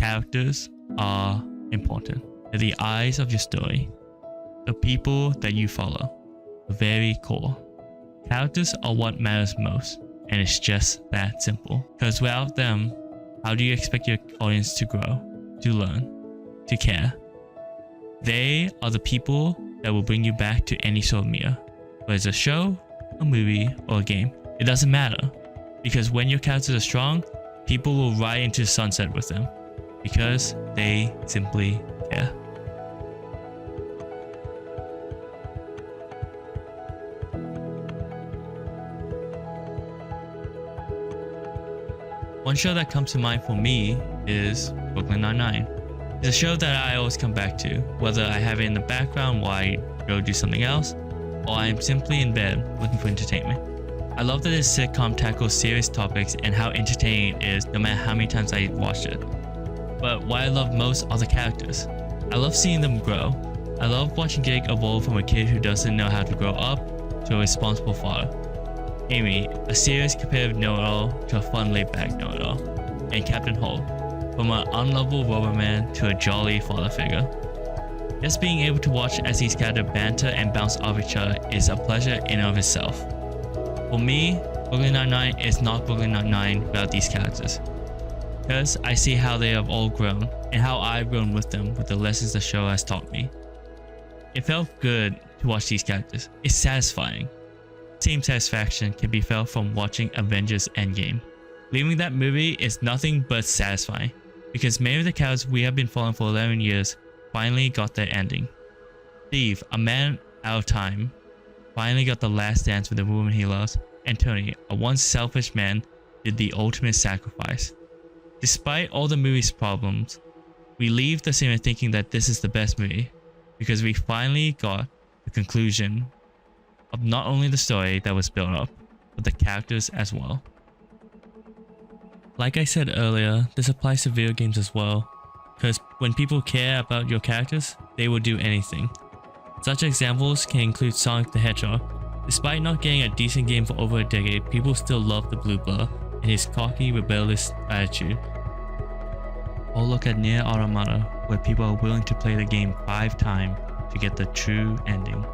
Characters are important. They're the eyes of your story. The people that you follow. The very core. Characters are what matters most, and it's just that simple. Because without them, how do you expect your audience to grow, to learn, to care? They are the people that will bring you back to any sort of media, whether it's a show, a movie, or a game. It doesn't matter, because when your characters are strong, people will ride into the sunset with them, because they simply care. One show that comes to mind for me is Brooklyn Nine-Nine. It's a show that I always come back to, whether I have it in the background while I go do something else, or I'm simply in bed looking for entertainment. I love that this sitcom tackles serious topics and how entertaining it is no matter how many times I watched it. But what I love most are the characters. I love seeing them grow. I love watching Jake evolve from a kid who doesn't know how to grow up to a responsible father. Amy, a serious competitive know-it-all to a fun laid-back know-it-all. And Captain Holt, from an unlovable rubber man to a jolly father figure. Just being able to watch as these characters banter and bounce off each other is a pleasure in and of itself. For me, Brooklyn Nine-Nine is not Brooklyn Nine-Nine without these characters. Because I see how they have all grown, and how I've grown with them with the lessons the show has taught me. It felt good to watch these characters. It's satisfying. Same satisfaction can be felt from watching Avengers Endgame. Leaving that movie is nothing but satisfying, because many of the characters we have been following for 11 years finally got their ending. Steve, a man out of time, finally got the last dance with the woman he loves, and Tony, a once selfish man, did the ultimate sacrifice. Despite all the movie's problems, we leave the cinema thinking that this is the best movie, because we finally got the conclusion of not only the story that was built up, but the characters as well. Like I said earlier, this applies to video games as well, because when people care about your characters, they will do anything. Such examples can include Sonic the Hedgehog. Despite not getting a decent game for over a decade, people still love the Blue Blur and his cocky, rebellious attitude. Or look at Nier Automata, where people are willing to play the game 5 times to get the true ending.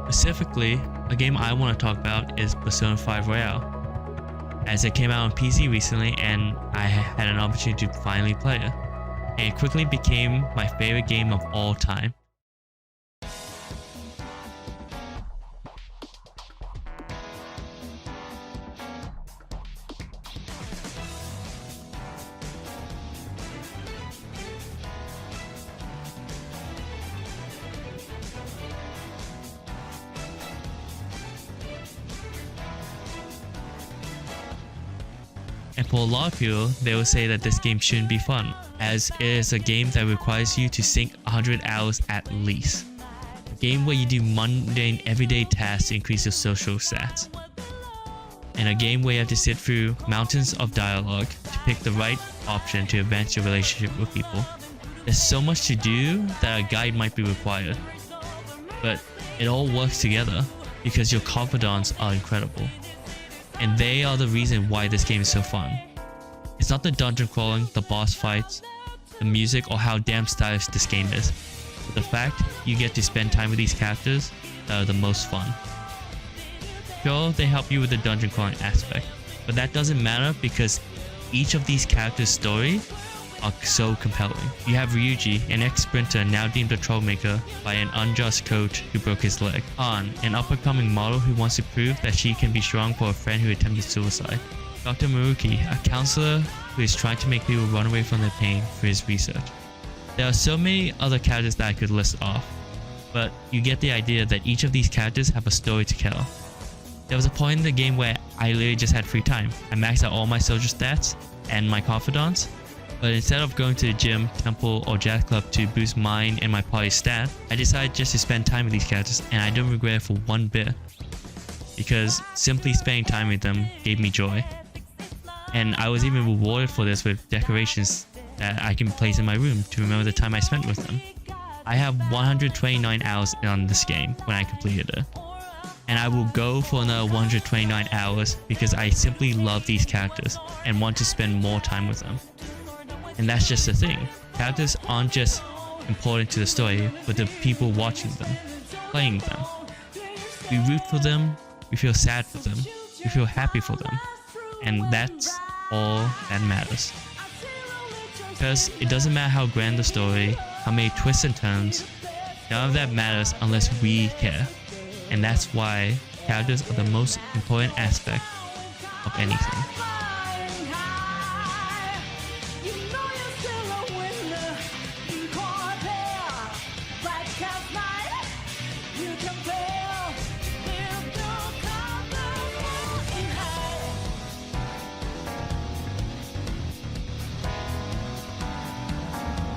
Specifically, a game I want to talk about is Persona 5 Royale, as it came out on PC recently and I had an opportunity to finally play it, and it quickly became my favorite game of all time. And for a lot of people, they will say that this game shouldn't be fun, as it is a game that requires you to sink 100 hours at least. A game where you do mundane everyday tasks to increase your social stats. And a game where you have to sit through mountains of dialogue to pick the right option to advance your relationship with people. There's so much to do that a guide might be required. But it all works together because your confidants are incredible. And they are the reason why this game is so fun. It's not the dungeon crawling, the boss fights, the music, or how damn stylish this game is, but the fact you get to spend time with these characters that are the most fun. Sure, they help you with the dungeon crawling aspect, but that doesn't matter because each of these characters' stories are so compelling. You have Ryuji, an ex-sprinter now deemed a troublemaker by an unjust coach who broke his leg. An up-and-coming model who wants to prove that she can be strong for a friend who attempted suicide. Dr. Maruki, a counselor who is trying to make people run away from their pain through his research. There are so many other characters that I could list off, but you get the idea that each of these characters have a story to tell. There was a point in the game where I literally just had free time. I maxed out all my social stats and my confidants, but instead of going to the gym, temple, or jazz club to boost mine and my party's stat, I decided just to spend time with these characters, and I don't regret it for one bit, because simply spending time with them gave me joy. And I was even rewarded for this with decorations that I can place in my room to remember the time I spent with them. I have 129 hours on this game when I completed it. and I will go for another 129 hours because I simply love these characters and want to spend more time with them. And that's just the thing. Characters aren't just important to the story, but the people watching them, playing them. We root for them, we feel sad for them, we feel happy for them, and that's all that matters. Because it doesn't matter how grand the story, how many twists and turns, none of that matters unless we care. And that's why characters are the most important aspect of anything. You can play.